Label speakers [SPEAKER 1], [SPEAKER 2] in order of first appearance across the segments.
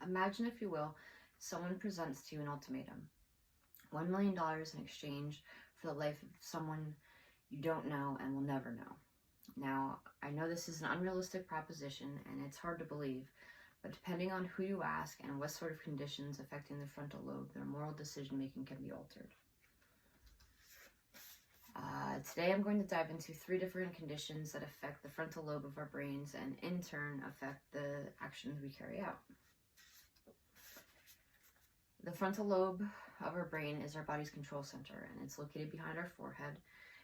[SPEAKER 1] Imagine, if you will, someone presents to you an ultimatum. $1 million in exchange for the life of someone you don't know and will never know. Now, I know this is an unrealistic proposition and it's hard to believe, but depending on who you ask and what sort of conditions affecting the frontal lobe, their moral decision making can be altered. Today I'm going to dive into 3 different conditions that affect the frontal lobe of our brains and in turn affect the actions we carry out. The frontal lobe of our brain is our body's control center, and it's located behind our forehead,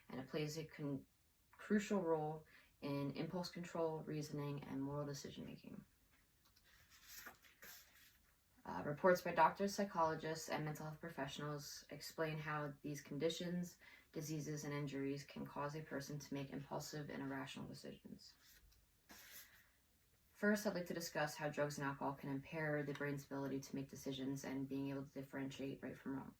[SPEAKER 1] and it plays a crucial role in impulse control, reasoning, and moral decision making. Reports by doctors, psychologists, and mental health professionals explain how these conditions, diseases, and injuries can cause a person to make impulsive and irrational decisions. First, I'd like to discuss how drugs and alcohol can impair the brain's ability to make decisions and being able to differentiate right from wrong.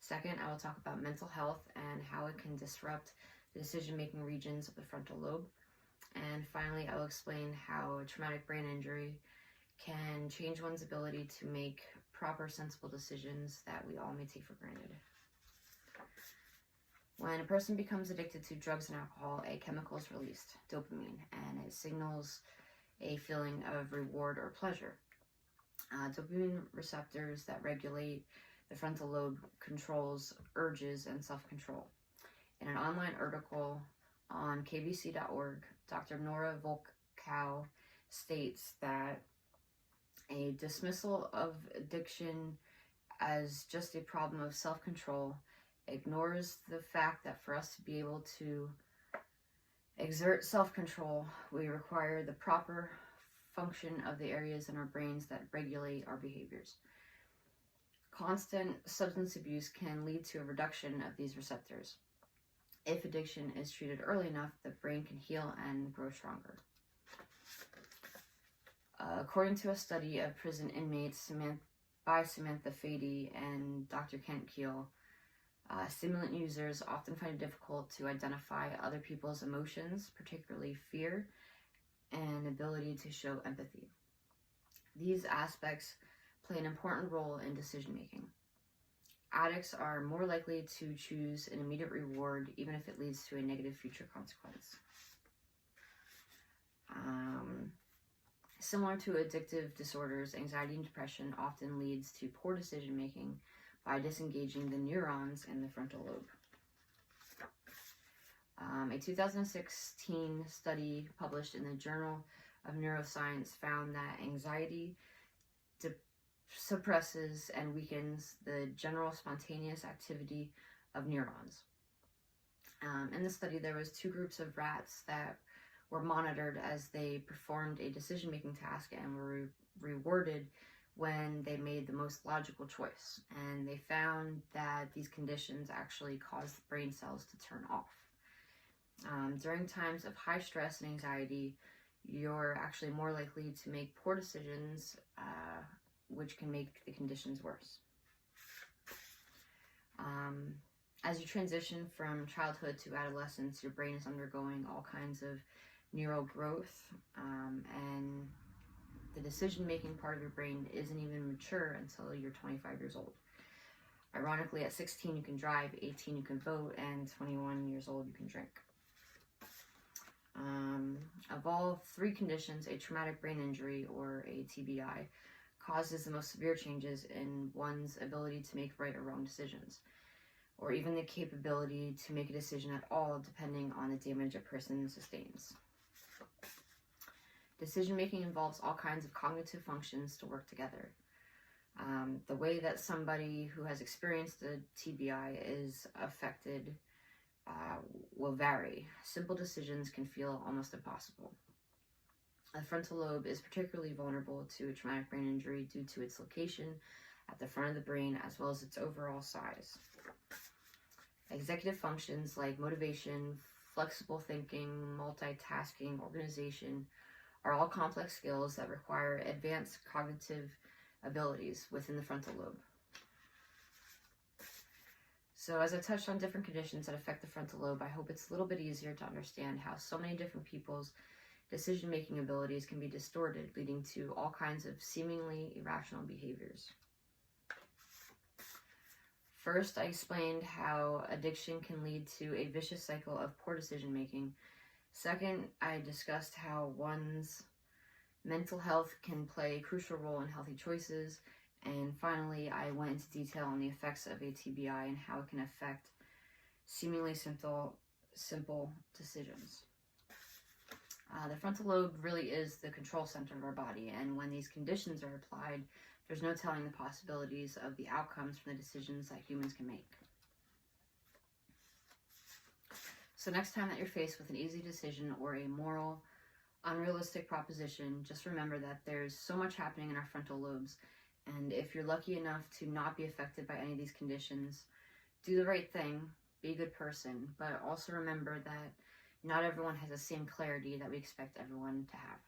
[SPEAKER 1] Second, I will talk about mental health and how it can disrupt the decision-making regions of the frontal lobe. And finally, I will explain how a traumatic brain injury can change one's ability to make proper, sensible decisions that we all may take for granted. When a person becomes addicted to drugs and alcohol, a chemical is released, dopamine, and it signals a feeling of reward or pleasure. Dopamine receptors that regulate the frontal lobe controls urges and self-control. In an online article on kbc.org, Dr. Nora Volkow states that a dismissal of addiction as just a problem of self-control ignores the fact that for us to be able to exert self-control, we require the proper function of the areas in our brains that regulate our behaviors. Constant substance abuse can lead to a reduction of these receptors. If addiction is treated early enough, the brain can heal and grow stronger. According to a study of prison inmates by Samantha Fady and Dr. Kent Keel, stimulant users often find it difficult to identify other people's emotions, particularly fear and ability to show empathy. These aspects play an important role in decision making. Addicts are more likely to choose an immediate reward, even if it leads to a negative future consequence. Similar to addictive disorders, anxiety and depression often leads to poor decision making by disengaging the neurons in the frontal lobe. A 2016 study published in the Journal of Neuroscience found that anxiety suppresses and weakens the general spontaneous activity of neurons. In the study, there was 2 groups of rats that were monitored as they performed a decision-making task and were rewarded when they made the most logical choice. And they found that these conditions actually caused brain cells to turn off. During times of high stress and anxiety, you're actually more likely to make poor decisions, which can make the conditions worse. As you transition from childhood to adolescence, your brain is undergoing all kinds of neural growth, and the decision-making part of your brain isn't even mature until you're 25 years old. Ironically, at 16 you can drive, 18 you can vote, and 21 years old you can drink. Of all 3 conditions, a traumatic brain injury, or a TBI, causes the most severe changes in one's ability to make right or wrong decisions, or even the capability to make a decision at all, depending on the damage a person sustains. Decision-making involves all kinds of cognitive functions to work together. The way that somebody who has experienced a TBI is affected will vary. Simple decisions can feel almost impossible. The frontal lobe is particularly vulnerable to a traumatic brain injury due to its location at the front of the brain as well as its overall size. Executive functions like motivation, flexible thinking, multitasking, organization are all complex skills that require advanced cognitive abilities within the frontal lobe. So as I touched on different conditions that affect the frontal lobe, I hope it's a little bit easier to understand how so many different people's decision-making abilities can be distorted, leading to all kinds of seemingly irrational behaviors. First, I explained how addiction can lead to a vicious cycle of poor decision-making. Second, I discussed how one's mental health can play a crucial role in healthy choices. And finally, I went into detail on the effects of a TBI and how it can affect seemingly simple decisions. The frontal lobe really is the control center of our body, and when these conditions are applied, there's no telling the possibilities of the outcomes from the decisions that humans can make. So next time that you're faced with an easy decision or a moral, unrealistic proposition, just remember that there's so much happening in our frontal lobes, and if you're lucky enough to not be affected by any of these conditions, do the right thing, be a good person, but also remember that not everyone has the same clarity that we expect everyone to have.